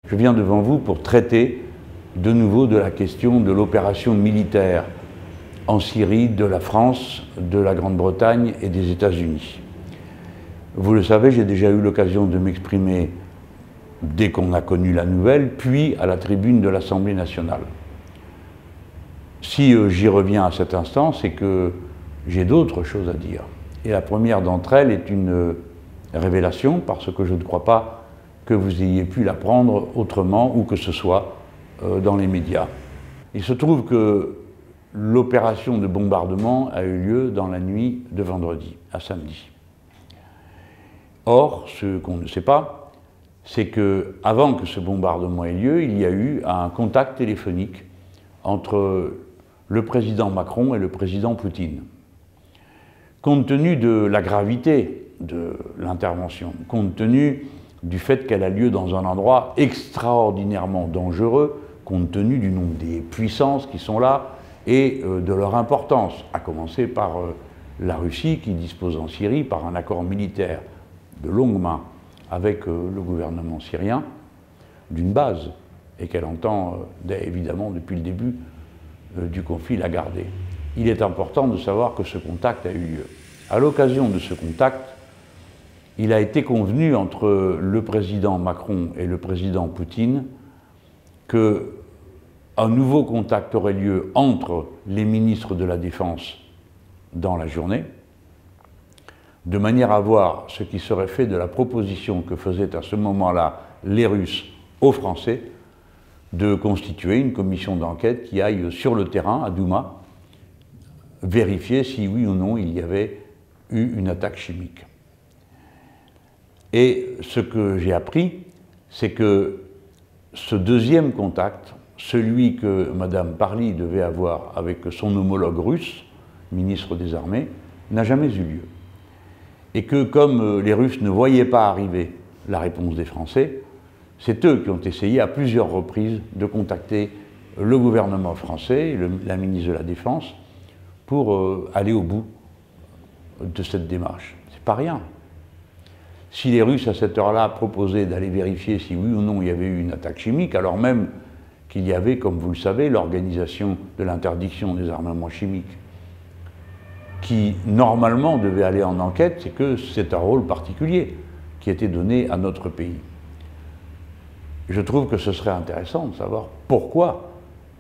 Je viens devant vous pour traiter de nouveau de la question de l'opération militaire en Syrie de la France, de la Grande-Bretagne et des États-Unis. Vous le savez, j'ai déjà eu l'occasion de m'exprimer dès qu'on a connu la nouvelle, puis à la tribune de l'Assemblée nationale. Si j'y reviens à cet instant, c'est que j'ai d'autres choses à dire. Et la première d'entre elles est une révélation, parce que je ne crois pas que vous ayez pu l'apprendre autrement, ou que ce soit dans les médias. Il se trouve que l'opération de bombardement a eu lieu dans la nuit de vendredi à samedi. Or, ce qu'on ne sait pas, c'est qu'avant que ce bombardement ait lieu, il y a eu un contact téléphonique entre le président Macron et le président Poutine. Compte tenu de la gravité de l'intervention, compte tenu du fait qu'elle a lieu dans un endroit extraordinairement dangereux, compte tenu du nombre des puissances qui sont là et de leur importance, à commencer par la Russie qui dispose en Syrie par un accord militaire de longue main avec le gouvernement syrien d'une base et qu'elle entend évidemment depuis le début du conflit la garder. Il est important de savoir que ce contact a eu lieu. À l'occasion de ce contact, il a été convenu entre le président Macron et le président Poutine qu'un nouveau contact aurait lieu entre les ministres de la Défense dans la journée, de manière à voir ce qui serait fait de la proposition que faisaient à ce moment-là les Russes aux Français de constituer une commission d'enquête qui aille sur le terrain, à Douma, vérifier si oui ou non il y avait eu une attaque chimique. Et ce que j'ai appris, c'est que ce deuxième contact, celui que Mme Parly devait avoir avec son homologue russe, ministre des Armées, n'a jamais eu lieu. Et que comme les Russes ne voyaient pas arriver la réponse des Français, c'est eux qui ont essayé à plusieurs reprises de contacter le gouvernement français, la ministre de la Défense, pour aller au bout de cette démarche. C'est pas rien. Si les Russes, à cette heure-là, proposaient d'aller vérifier si oui ou non il y avait eu une attaque chimique, alors même qu'il y avait, comme vous le savez, l'organisation de l'interdiction des armements chimiques, qui normalement devait aller en enquête, c'est que c'est un rôle particulier qui était donné à notre pays. Je trouve que ce serait intéressant de savoir pourquoi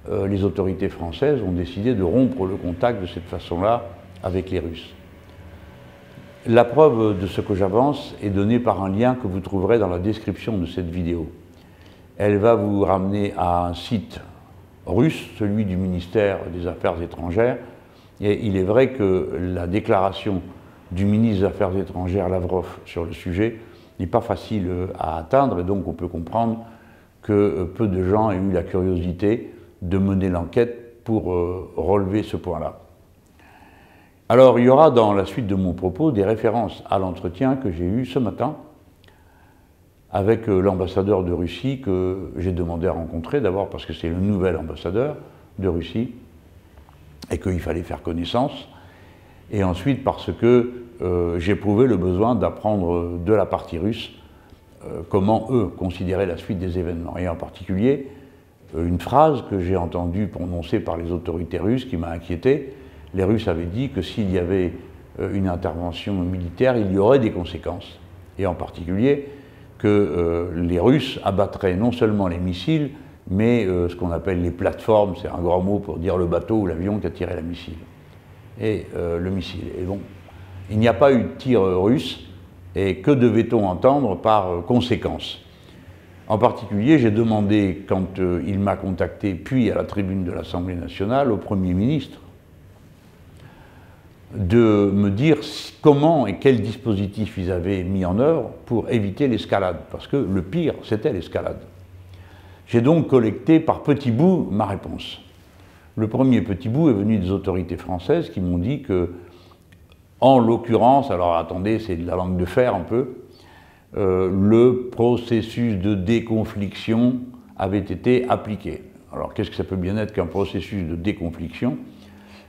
les autorités françaises ont décidé de rompre le contact de cette façon-là avec les Russes. La preuve de ce que j'avance est donnée par un lien que vous trouverez dans la description de cette vidéo. Elle va vous ramener à un site russe, celui du ministère des Affaires étrangères, et il est vrai que la déclaration du ministre des Affaires étrangères, Lavrov, sur le sujet n'est pas facile à atteindre, et donc on peut comprendre que peu de gens aient eu la curiosité de mener l'enquête pour relever ce point-là. Alors, il y aura dans la suite de mon propos des références à l'entretien que j'ai eu ce matin avec l'ambassadeur de Russie que j'ai demandé à rencontrer, d'abord parce que c'est le nouvel ambassadeur de Russie et qu'il fallait faire connaissance, et ensuite parce que j'ai éprouvé le besoin d'apprendre de la partie russe comment eux considéraient la suite des événements, et en particulier une phrase que j'ai entendue prononcer par les autorités russes qui m'a inquiété. Les Russes avaient dit que s'il y avait une intervention militaire, il y aurait des conséquences. Et en particulier que les Russes abattraient non seulement les missiles, mais ce qu'on appelle les plateformes, c'est un grand mot pour dire le bateau ou l'avion qui a tiré le missile. Et bon, il n'y a pas eu de tir russe, et que devait-on entendre par conséquence? En particulier, j'ai demandé, quand il m'a contacté, puis à la tribune de l'Assemblée nationale, au Premier ministre, de me dire comment et quel dispositif ils avaient mis en œuvre pour éviter l'escalade, parce que le pire, c'était l'escalade. J'ai donc collecté par petits bouts ma réponse. Le premier petit bout est venu des autorités françaises qui m'ont dit que, en l'occurrence, alors attendez, c'est de la langue de fer un peu, le processus de déconfliction avait été appliqué. Alors qu'est-ce que ça peut bien être qu'un processus de déconfliction?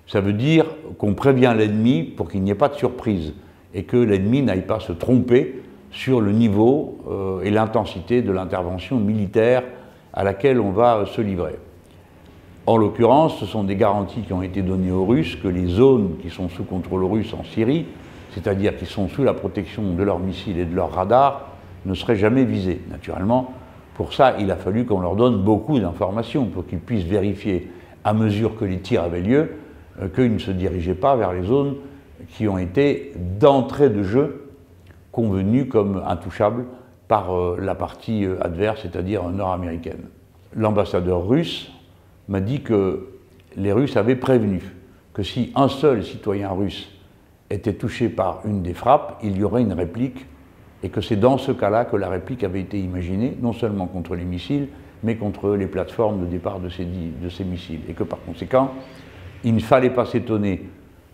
Ça veut dire qu'on prévient l'ennemi pour qu'il n'y ait pas de surprise et que l'ennemi n'aille pas se tromper sur le niveau et l'intensité de l'intervention militaire à laquelle on va se livrer. En l'occurrence, ce sont des garanties qui ont été données aux Russes que les zones qui sont sous contrôle russe en Syrie, c'est-à-dire qui sont sous la protection de leurs missiles et de leurs radars, ne seraient jamais visées. Naturellement, pour ça, il a fallu qu'on leur donne beaucoup d'informations pour qu'ils puissent vérifier, à mesure que les tirs avaient lieu, qu'ils ne se dirigeaient pas vers les zones qui ont été d'entrée de jeu convenues comme intouchables par la partie adverse, c'est-à-dire nord-américaine. L'ambassadeur russe m'a dit que les Russes avaient prévenu que si un seul citoyen russe était touché par une des frappes, il y aurait une réplique, et que c'est dans ce cas-là que la réplique avait été imaginée, non seulement contre les missiles, mais contre les plateformes de départ de ces missiles. Et que par conséquent, il ne fallait pas s'étonner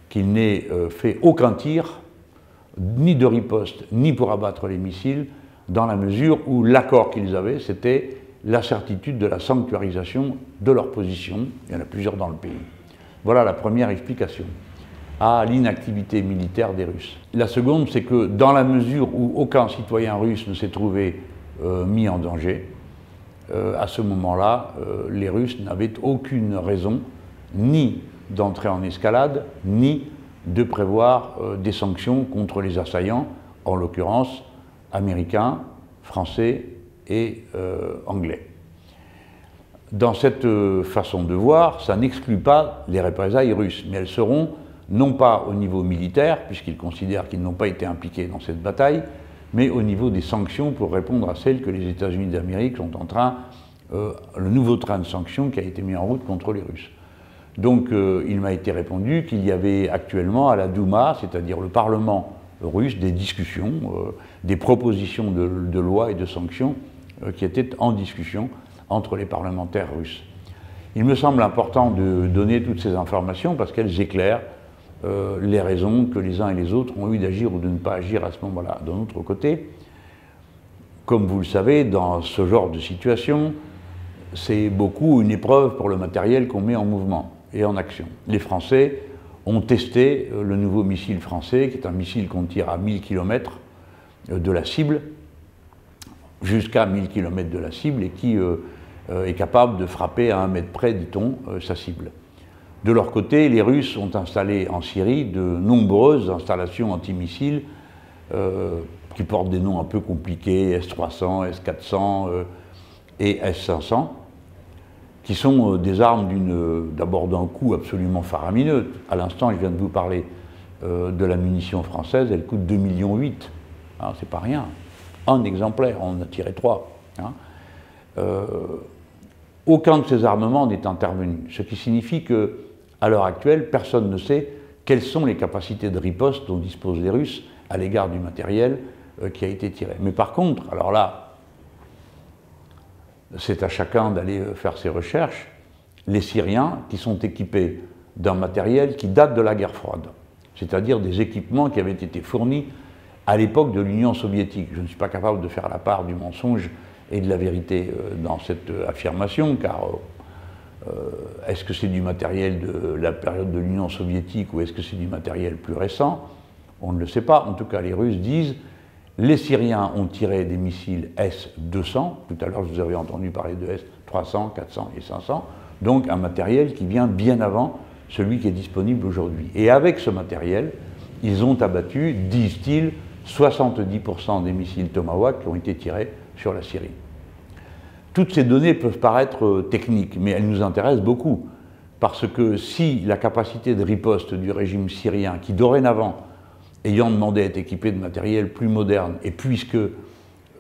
qu'il n'ait fait aucun tir, ni de riposte, ni pour abattre les missiles, dans la mesure où l'accord qu'ils avaient, c'était la certitude de la sanctuarisation de leur position. Il y en a plusieurs dans le pays. Voilà la première explication à l'inactivité militaire des Russes. La seconde, c'est que dans la mesure où aucun citoyen russe ne s'est trouvé mis en danger, à ce moment-là, les Russes n'avaient aucune raison ni d'entrer en escalade, ni de prévoir des sanctions contre les assaillants, en l'occurrence américains, français et anglais. Dans cette façon de voir, ça n'exclut pas les représailles russes, mais elles seront non pas au niveau militaire, puisqu'ils considèrent qu'ils n'ont pas été impliqués dans cette bataille, mais au niveau des sanctions pour répondre à celles que les États-Unis d'Amérique sont en train, le nouveau train de sanctions qui a été mis en route contre les Russes. Donc il m'a été répondu qu'il y avait actuellement à la Douma, c'est-à-dire le Parlement russe, des discussions, des propositions de loi et de sanctions qui étaient en discussion entre les parlementaires russes. Il me semble important de donner toutes ces informations parce qu'elles éclairent les raisons que les uns et les autres ont eu d'agir ou de ne pas agir à ce moment-là. D'un autre côté, comme vous le savez, dans ce genre de situation, c'est beaucoup une épreuve pour le matériel qu'on met en mouvement et en action. Les Français ont testé le nouveau missile français, qui est un missile qu'on tire à 1000 km de la cible, jusqu'à 1000 km de la cible, et qui est capable de frapper à 1 mètre près, dit-on, sa cible. De leur côté, les Russes ont installé en Syrie de nombreuses installations antimissiles qui portent des noms un peu compliqués, S-300, S-400 et S-500, qui sont des armes d'abord d'un coût absolument faramineux. À l'instant, je viens de vous parler de la munition française, elle coûte 2,8 millions. Hein, c'est pas rien. Un exemplaire, on en a tiré 3. Hein. Aucun de ces armements n'est intervenu, ce qui signifie que, à l'heure actuelle, personne ne sait quelles sont les capacités de riposte dont disposent les Russes à l'égard du matériel qui a été tiré. Mais par contre, alors là, c'est à chacun d'aller faire ses recherches, les Syriens qui sont équipés d'un matériel qui date de la guerre froide, c'est-à-dire des équipements qui avaient été fournis à l'époque de l'Union soviétique. Je ne suis pas capable de faire la part du mensonge et de la vérité dans cette affirmation, car est-ce que c'est du matériel de la période de l'Union soviétique ou est-ce que c'est du matériel plus récent? On ne le sait pas. En tout cas, les Russes disent les Syriens ont tiré des missiles S-200, tout à l'heure je vous avais entendu parler de S-300, 400 et 500, donc un matériel qui vient bien avant celui qui est disponible aujourd'hui. Et avec ce matériel, ils ont abattu, disent-ils, 70% des missiles Tomahawk qui ont été tirés sur la Syrie. Toutes ces données peuvent paraître techniques, mais elles nous intéressent beaucoup, parce que si la capacité de riposte du régime syrien, qui dorénavant, ayant demandé à être équipé de matériel plus moderne, et puisque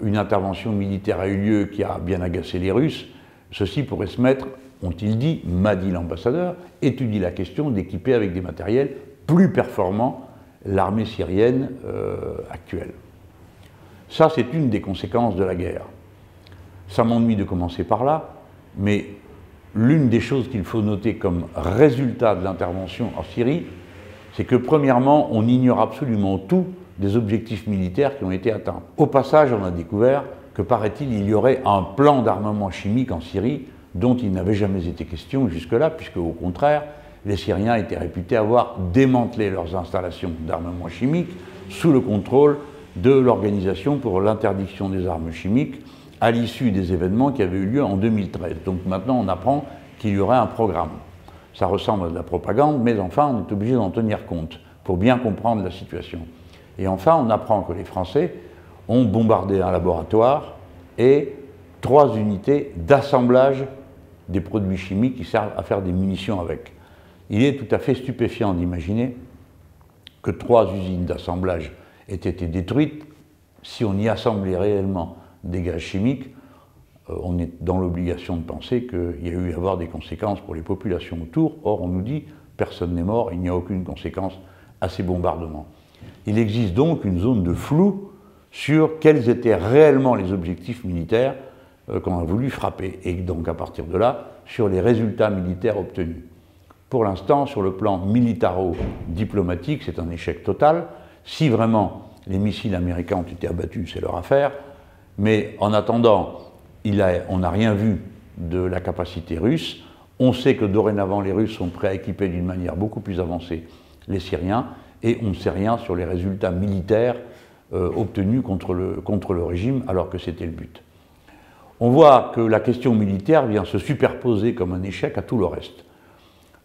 une intervention militaire a eu lieu qui a bien agacé les Russes, ceux-ci pourraient se mettre, ont-ils dit, m'a dit l'ambassadeur, étudie la question d'équiper avec des matériels plus performants l'armée syrienne actuelle. Ça, c'est une des conséquences de la guerre. Ça m'ennuie de commencer par là, mais l'une des choses qu'il faut noter comme résultat de l'intervention en Syrie, c'est que premièrement, on ignore absolument tout des objectifs militaires qui ont été atteints. Au passage, on a découvert que, paraît-il, il y aurait un plan d'armement chimique en Syrie dont il n'avait jamais été question jusque-là, puisque au contraire, les Syriens étaient réputés avoir démantelé leurs installations d'armement chimique sous le contrôle de l'Organisation pour l'interdiction des armes chimiques à l'issue des événements qui avaient eu lieu en 2013. Donc maintenant, on apprend qu'il y aurait un programme. Ça ressemble à de la propagande, mais enfin, on est obligé d'en tenir compte pour bien comprendre la situation. Et enfin, on apprend que les Français ont bombardé un laboratoire et 3 unités d'assemblage des produits chimiques qui servent à faire des munitions avec. Il est tout à fait stupéfiant d'imaginer que 3 usines d'assemblage aient été détruites. Si on y assemblait réellement des gaz chimiques, on est dans l'obligation de penser qu'il y a eu à avoir des conséquences pour les populations autour. Or, on nous dit personne n'est mort, il n'y a aucune conséquence à ces bombardements. Il existe donc une zone de flou sur quels étaient réellement les objectifs militaires qu'on a voulu frapper, et donc à partir de là, sur les résultats militaires obtenus. Pour l'instant, sur le plan militaro-diplomatique, c'est un échec total. Si vraiment les missiles américains ont été abattus, c'est leur affaire, mais en attendant, on n'a rien vu de la capacité russe. On sait que dorénavant, les Russes sont prêts à équiper d'une manière beaucoup plus avancée les Syriens, et on ne sait rien sur les résultats militaires obtenus contre le régime, alors que c'était le but. On voit que la question militaire vient se superposer comme un échec à tout le reste.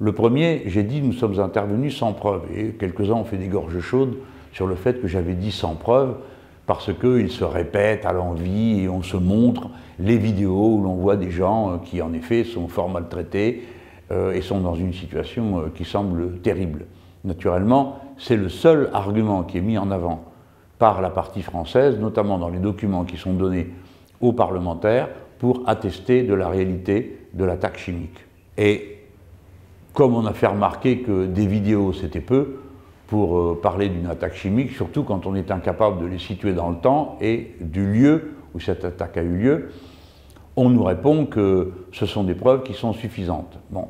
Le premier, j'ai dit, nous sommes intervenus sans preuve, et quelques-uns ont fait des gorges chaudes sur le fait que j'avais dit sans preuve, parce qu'il se répète à l'envi et on se montre les vidéos où l'on voit des gens qui, en effet, sont fort maltraités et sont dans une situation qui semble terrible. Naturellement, c'est le seul argument qui est mis en avant par la partie française, notamment dans les documents qui sont donnés aux parlementaires pour attester de la réalité de l'attaque chimique. Et comme on a fait remarquer que des vidéos c'était peu pour parler d'une attaque chimique, surtout quand on est incapable de les situer dans le temps et du lieu où cette attaque a eu lieu, on nous répond que ce sont des preuves qui sont suffisantes. Bon,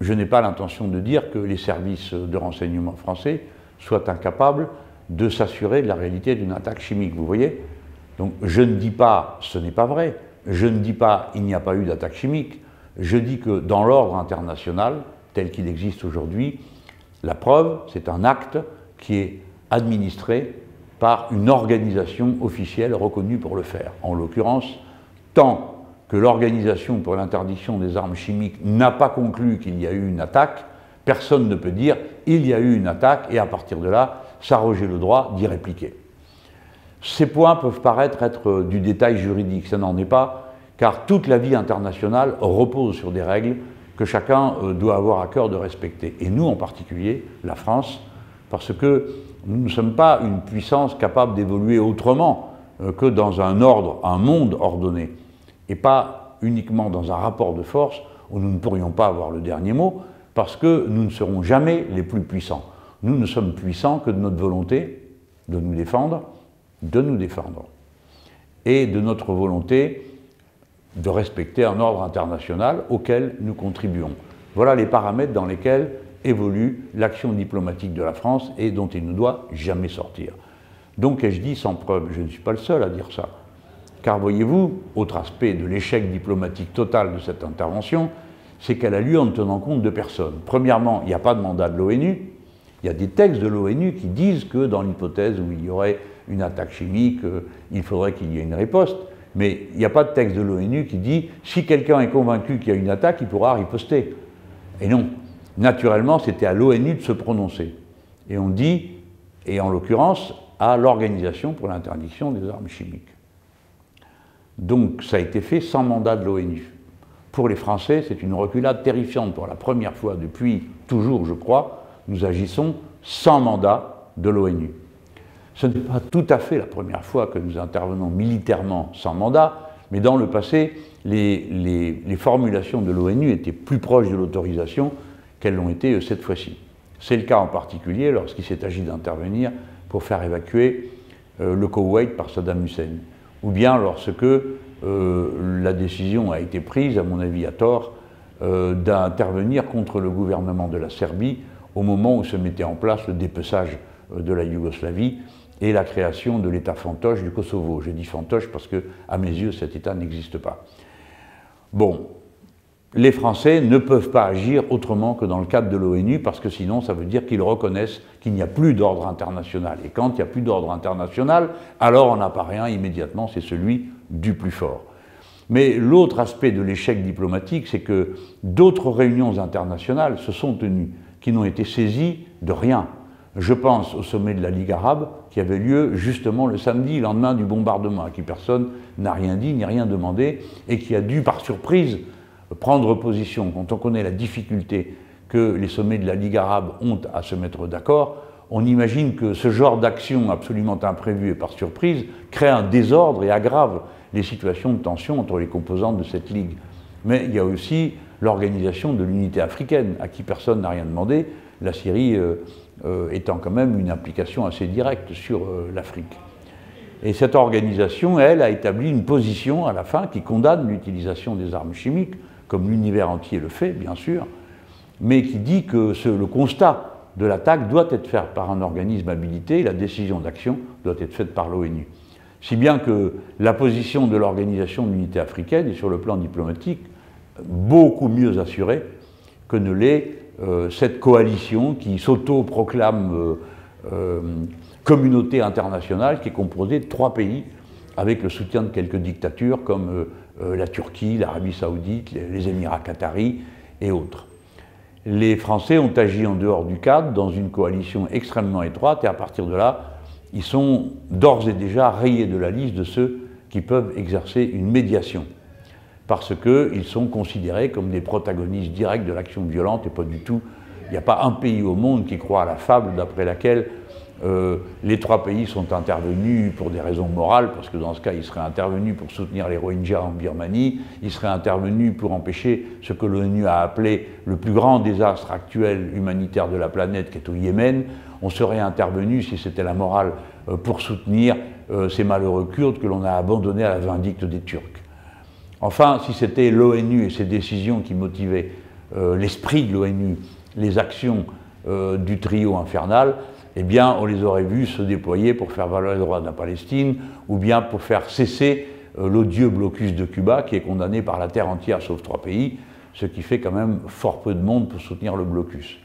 je n'ai pas l'intention de dire que les services de renseignement français soient incapables de s'assurer de la réalité d'une attaque chimique, vous voyez? Donc je ne dis pas ce n'est pas vrai, je ne dis pas il n'y a pas eu d'attaque chimique, je dis que dans l'ordre international, tel qu'il existe aujourd'hui, la preuve, c'est un acte qui est administré par une organisation officielle reconnue pour le faire. En l'occurrence, tant que l'Organisation pour l'interdiction des armes chimiques n'a pas conclu qu'il y a eu une attaque, personne ne peut dire il y a eu une attaque et à partir de là, s'arroger le droit d'y répliquer. Ces points peuvent paraître être du détail juridique, ça n'en est pas, car toute la vie internationale repose sur des règles que chacun doit avoir à cœur de respecter. Et nous en particulier, la France, parce que nous ne sommes pas une puissance capable d'évoluer autrement que dans un ordre, un monde ordonné, et pas uniquement dans un rapport de force où nous ne pourrions pas avoir le dernier mot, parce que nous ne serons jamais les plus puissants. Nous ne sommes puissants que de notre volonté de nous défendre, et de notre volonté de respecter un ordre international auquel nous contribuons. Voilà les paramètres dans lesquels évolue l'action diplomatique de la France et dont il ne doit jamais sortir. Donc, ai-je dit sans preuve, je ne suis pas le seul à dire ça. Car voyez-vous, autre aspect de l'échec diplomatique total de cette intervention, c'est qu'elle a lieu en ne tenant compte de personne. Premièrement, il n'y a pas de mandat de l'ONU. Il y a des textes de l'ONU qui disent que dans l'hypothèse où il y aurait une attaque chimique, il faudrait qu'il y ait une riposte. Mais il n'y a pas de texte de l'ONU qui dit si quelqu'un est convaincu qu'il y a une attaque, il pourra riposter. Et non. Naturellement, c'était à l'ONU de se prononcer. Et on dit, et en l'occurrence, à l'Organisation pour l'interdiction des armes chimiques. Donc ça a été fait sans mandat de l'ONU. Pour les Français, c'est une reculade terrifiante. Pour la première fois depuis toujours, je crois, nous agissons sans mandat de l'ONU. Ce n'est pas tout à fait la première fois que nous intervenons militairement sans mandat, mais dans le passé, les formulations de l'ONU étaient plus proches de l'autorisation qu'elles l'ont été cette fois-ci. C'est le cas en particulier lorsqu'il s'est agi d'intervenir pour faire évacuer le Koweït par Saddam Hussein, ou bien lorsque la décision a été prise, à mon avis à tort, d'intervenir contre le gouvernement de la Serbie au moment où se mettait en place le dépeçage de la Yougoslavie et la création de l'État fantoche du Kosovo. J'ai dit fantoche parce que, à mes yeux, cet État n'existe pas. Bon, les Français ne peuvent pas agir autrement que dans le cadre de l'ONU, parce que sinon ça veut dire qu'ils reconnaissent qu'il n'y a plus d'ordre international. Et quand il n'y a plus d'ordre international, alors on apparaît un immédiatement, c'est celui du plus fort. Mais l'autre aspect de l'échec diplomatique, c'est que d'autres réunions internationales se sont tenues, qui n'ont été saisies de rien. Je pense au sommet de la Ligue arabe, qui avait lieu justement le samedi, lendemain du bombardement, à qui personne n'a rien dit, ni rien demandé, et qui a dû, par surprise, prendre position. Quand on connaît la difficulté que les sommets de la Ligue arabe ont à se mettre d'accord, on imagine que ce genre d'action absolument imprévue et par surprise crée un désordre et aggrave les situations de tension entre les composantes de cette Ligue. Mais il y a aussi l'organisation de l'unité africaine, à qui personne n'a rien demandé, la Syrie étant quand même une implication assez directe sur l'Afrique. Et cette organisation, elle, a établi une position à la fin qui condamne l'utilisation des armes chimiques, comme l'univers entier le fait, bien sûr, mais qui dit que le constat de l'attaque doit être fait par un organisme habilité et la décision d'action doit être faite par l'ONU. Si bien que la position de l'Organisation de l'Unité africaine est sur le plan diplomatique beaucoup mieux assurée que ne l'est cette coalition qui s'auto-proclame communauté internationale, qui est composée de 3 pays avec le soutien de quelques dictatures comme la Turquie, l'Arabie Saoudite, les Émirats qataris et autres. Les Français ont agi en dehors du cadre, dans une coalition extrêmement étroite, et à partir de là, ils sont d'ores et déjà rayés de la liste de ceux qui peuvent exercer une médiation, parce qu'ils sont considérés comme des protagonistes directs de l'action violente, et pas du tout. Il n'y a pas un pays au monde qui croit à la fable d'après laquelle les 3 pays sont intervenus pour des raisons morales, parce que dans ce cas, ils seraient intervenus pour soutenir les Rohingyas en Birmanie, ils seraient intervenus pour empêcher ce que l'ONU a appelé le plus grand désastre actuel humanitaire de la planète, qui est au Yémen. On serait intervenu, si c'était la morale, pour soutenir ces malheureux Kurdes que l'on a abandonnés à la vindicte des Turcs. Enfin, si c'était l'ONU et ses décisions qui motivaient l'esprit de l'ONU, les actions du trio infernal, eh bien, on les aurait vus se déployer pour faire valoir les droits de la Palestine, ou bien pour faire cesser l'odieux blocus de Cuba, qui est condamné par la terre entière, sauf 3 pays, ce qui fait quand même fort peu de monde pour soutenir le blocus.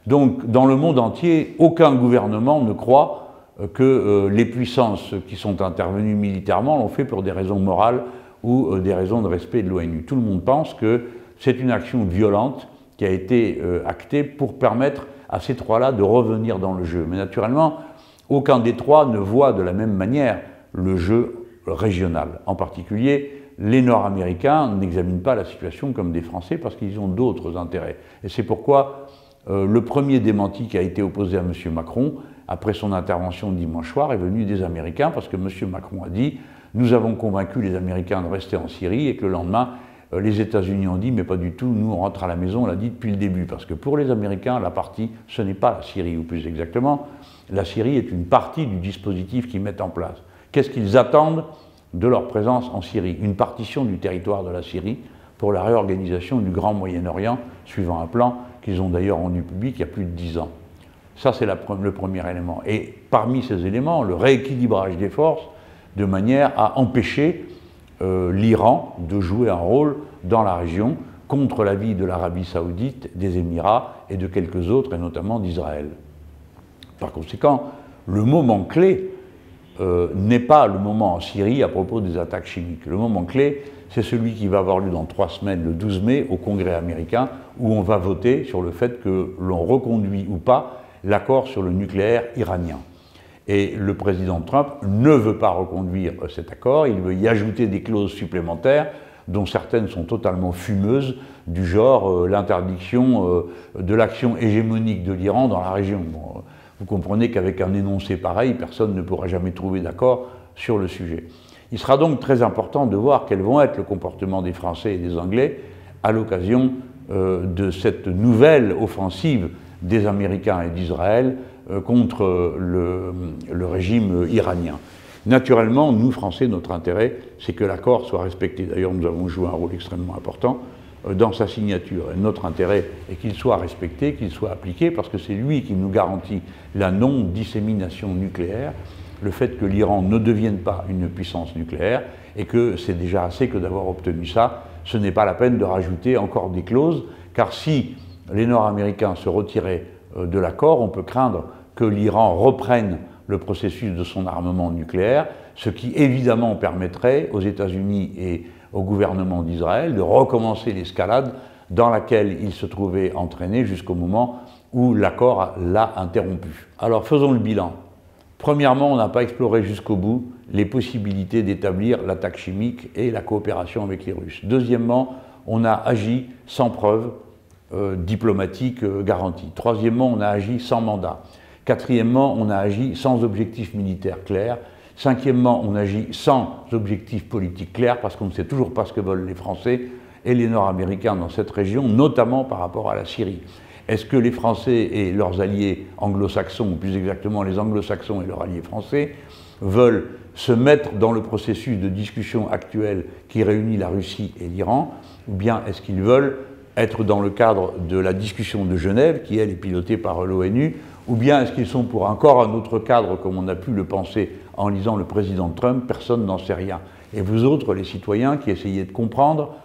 Donc, dans le monde entier, aucun gouvernement ne croit que les puissances qui sont intervenues militairement l'ont fait pour des raisons morales ou des raisons de respect de l'ONU. Tout le monde pense que c'est une action violente qui a été actée pour permettre à ces 3-là de revenir dans le jeu. Mais naturellement, aucun des 3 ne voit de la même manière le jeu régional. En particulier, les Nord-Américains n'examinent pas la situation comme des Français parce qu'ils ont d'autres intérêts. Et c'est pourquoi le premier démenti qui a été opposé à M. Macron, après son intervention dimanche soir, est venu des Américains, parce que M. Macron a dit « Nous avons convaincu les Américains de rester en Syrie » et que le lendemain, les États-Unis ont dit « Mais pas du tout, nous on rentre à la maison », on l'a dit depuis le début. Parce que pour les Américains, la partie, ce n'est pas la Syrie, ou plus exactement, la Syrie est une partie du dispositif qu'ils mettent en place. Qu'est-ce qu'ils attendent de leur présence en Syrie? Une partition du territoire de la Syrie pour la réorganisation du Grand Moyen-Orient, suivant un plan qu'ils ont d'ailleurs rendu public il y a plus de 10 ans. Ça, c'est le premier élément. Et parmi ces éléments, le rééquilibrage des forces, de manière à empêcher l'Iran de jouer un rôle dans la région contre l'avis de l'Arabie Saoudite, des Émirats et de quelques autres, et notamment d'Israël. Par conséquent, le moment clé n'est pas le moment en Syrie à propos des attaques chimiques. Le moment clé, c'est celui qui va avoir lieu dans 3 semaines, le 12 mai, au Congrès américain, où on va voter sur le fait que l'on reconduit ou pas l'accord sur le nucléaire iranien. Et le président Trump ne veut pas reconduire cet accord, il veut y ajouter des clauses supplémentaires, dont certaines sont totalement fumeuses, du genre l'interdiction de l'action hégémonique de l'Iran dans la région. Bon, vous comprenez qu'avec un énoncé pareil, personne ne pourra jamais trouver d'accord sur le sujet. Il sera donc très important de voir quels vont être le comportement des Français et des Anglais à l'occasion de cette nouvelle offensive des Américains et d'Israël contre le régime iranien. Naturellement, nous, Français, notre intérêt, c'est que l'accord soit respecté. D'ailleurs, nous avons joué un rôle extrêmement important dans sa signature. Et notre intérêt est qu'il soit respecté, qu'il soit appliqué, parce que c'est lui qui nous garantit la non-dissémination nucléaire, le fait que l'Iran ne devienne pas une puissance nucléaire, et que c'est déjà assez que d'avoir obtenu ça ce n'est pas la peine de rajouter encore des clauses, car si les Nord-Américains se retiraient de l'accord, on peut craindre que l'Iran reprenne le processus de son armement nucléaire, ce qui évidemment permettrait aux États-Unis et au gouvernement d'Israël de recommencer l'escalade dans laquelle il se trouvait entraîné jusqu'au moment où l'accord l'a interrompu. Alors faisons le bilan. Premièrement, on n'a pas exploré jusqu'au bout les possibilités d'établir l'attaque chimique et la coopération avec les Russes. Deuxièmement, on a agi sans preuve diplomatique garantie. Troisièmement, on a agi sans mandat. Quatrièmement, on a agi sans objectif militaire clair. Cinquièmement, on agit sans objectif politique clair parce qu'on ne sait toujours pas ce que veulent les Français et les Nord-Américains dans cette région, notamment par rapport à la Syrie. Est-ce que les Français et leurs alliés anglo-saxons, ou plus exactement les anglo-saxons et leurs alliés français, veulent se mettre dans le processus de discussion actuel qui réunit la Russie et l'Iran, ou bien est-ce qu'ils veulent être dans le cadre de la discussion de Genève, qui elle est pilotée par l'ONU, ou bien est-ce qu'ils sont pour encore un autre cadre, comme on a pu le penser en lisant le président Trump? Personne n'en sait rien. Et vous autres, les citoyens qui essayez de comprendre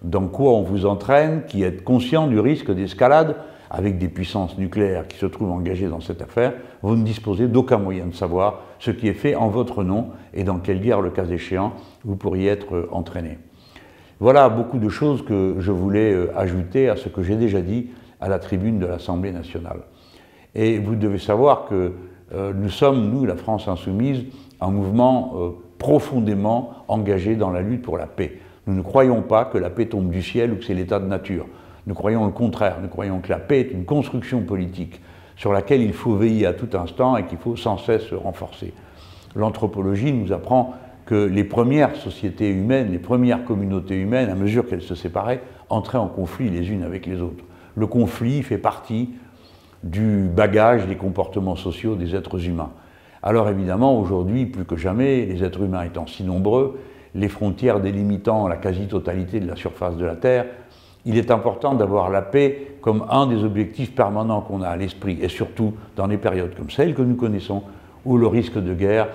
dans quoi on vous entraîne, qui êtes conscients du risque d'escalade avec des puissances nucléaires qui se trouvent engagées dans cette affaire, vous ne disposez d'aucun moyen de savoir ce qui est fait en votre nom et dans quelle guerre, le cas échéant, vous pourriez être entraîné. Voilà beaucoup de choses que je voulais ajouter à ce que j'ai déjà dit à la tribune de l'Assemblée nationale. Et vous devez savoir que nous sommes, nous, la France insoumise, un mouvement profondément engagé dans la lutte pour la paix. Nous ne croyons pas que la paix tombe du ciel ou que c'est l'état de nature. Nous croyons le contraire. Nous croyons que la paix est une construction politique sur laquelle il faut veiller à tout instant et qu'il faut sans cesse renforcer. L'anthropologie nous apprend que les premières sociétés humaines, les premières communautés humaines, à mesure qu'elles se séparaient, entraient en conflit les unes avec les autres. Le conflit fait partie du bagage des comportements sociaux des êtres humains. Alors évidemment, aujourd'hui, plus que jamais, les êtres humains étant si nombreux, les frontières délimitant la quasi-totalité de la surface de la Terre, il est important d'avoir la paix comme un des objectifs permanents qu'on a à l'esprit, et surtout dans des périodes comme celles que nous connaissons, où le risque de guerre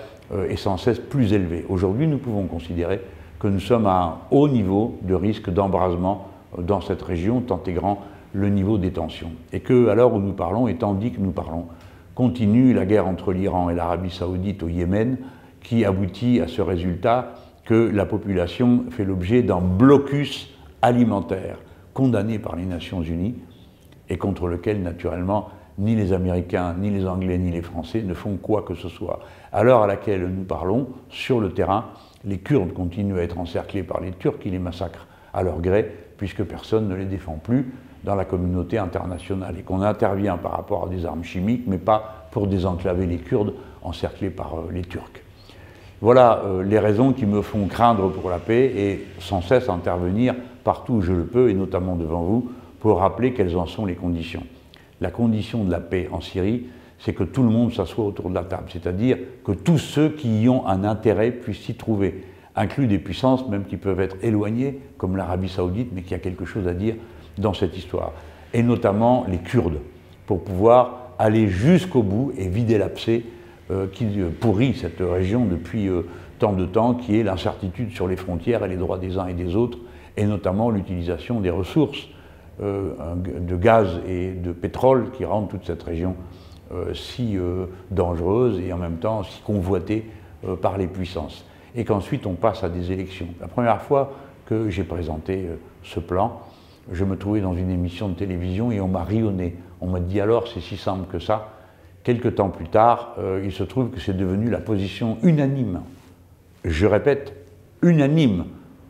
est sans cesse plus élevé. Aujourd'hui, nous pouvons considérer que nous sommes à un haut niveau de risque d'embrasement dans cette région, tant est grand le niveau des tensions. Et que, à l'heure où nous parlons, et tandis que nous parlons, continue la guerre entre l'Iran et l'Arabie Saoudite au Yémen, qui aboutit à ce résultat que la population fait l'objet d'un blocus alimentaire condamné par les Nations Unies et contre lequel, naturellement, ni les Américains, ni les Anglais, ni les Français ne font quoi que ce soit. À l'heure à laquelle nous parlons, sur le terrain, les Kurdes continuent à être encerclés par les Turcs qui les massacrent à leur gré, puisque personne ne les défend plus dans la communauté internationale et qu'on intervient par rapport à des armes chimiques, mais pas pour désenclaver les Kurdes encerclés par les Turcs. Voilà les raisons qui me font craindre pour la paix et sans cesse intervenir partout où je le peux, et notamment devant vous, pour rappeler quelles en sont les conditions. La condition de la paix en Syrie, c'est que tout le monde s'assoit autour de la table, c'est-à-dire que tous ceux qui y ont un intérêt puissent s'y trouver, inclus des puissances même qui peuvent être éloignées, comme l'Arabie Saoudite, mais qui a quelque chose à dire dans cette histoire, et notamment les Kurdes, pour pouvoir aller jusqu'au bout et vider l'abcès qui pourrit cette région depuis tant de temps, qui est l'incertitude sur les frontières et les droits des uns et des autres, et notamment l'utilisation des ressources de gaz et de pétrole qui rendent toute cette région si dangereuse et en même temps si convoitée par les puissances. Et qu'ensuite on passe à des élections. La première fois que j'ai présenté ce plan, je me trouvais dans une émission de télévision et on m'a rionné. On m'a dit alors c'est si simple que ça. Quelque temps plus tard, il se trouve que c'est devenu la position unanime, je répète, unanime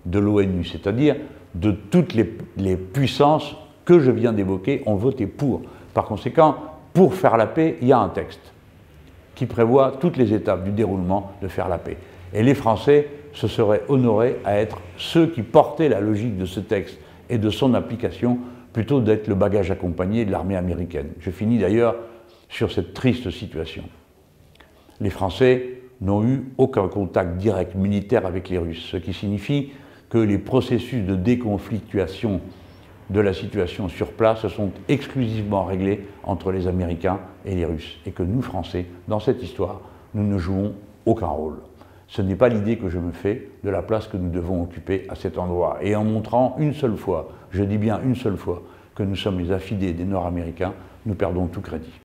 de l'ONU, c'est-à-dire de toutes les puissances que je viens d'évoquer ont voté pour. Par conséquent, pour faire la paix, il y a un texte qui prévoit toutes les étapes du déroulement de faire la paix. Et les Français se seraient honorés à être ceux qui portaient la logique de ce texte et de son application, plutôt d'être le bagage accompagné de l'armée américaine. Je finis d'ailleurs sur cette triste situation. Les Français n'ont eu aucun contact direct militaire avec les Russes, ce qui signifie que les processus de déconflictuation de la situation sur place se sont exclusivement réglés entre les Américains et les Russes, et que nous, Français, dans cette histoire, nous ne jouons aucun rôle. Ce n'est pas l'idée que je me fais de la place que nous devons occuper à cet endroit. Et en montrant une seule fois, je dis bien une seule fois, que nous sommes les affidés des Nord-Américains, nous perdons tout crédit.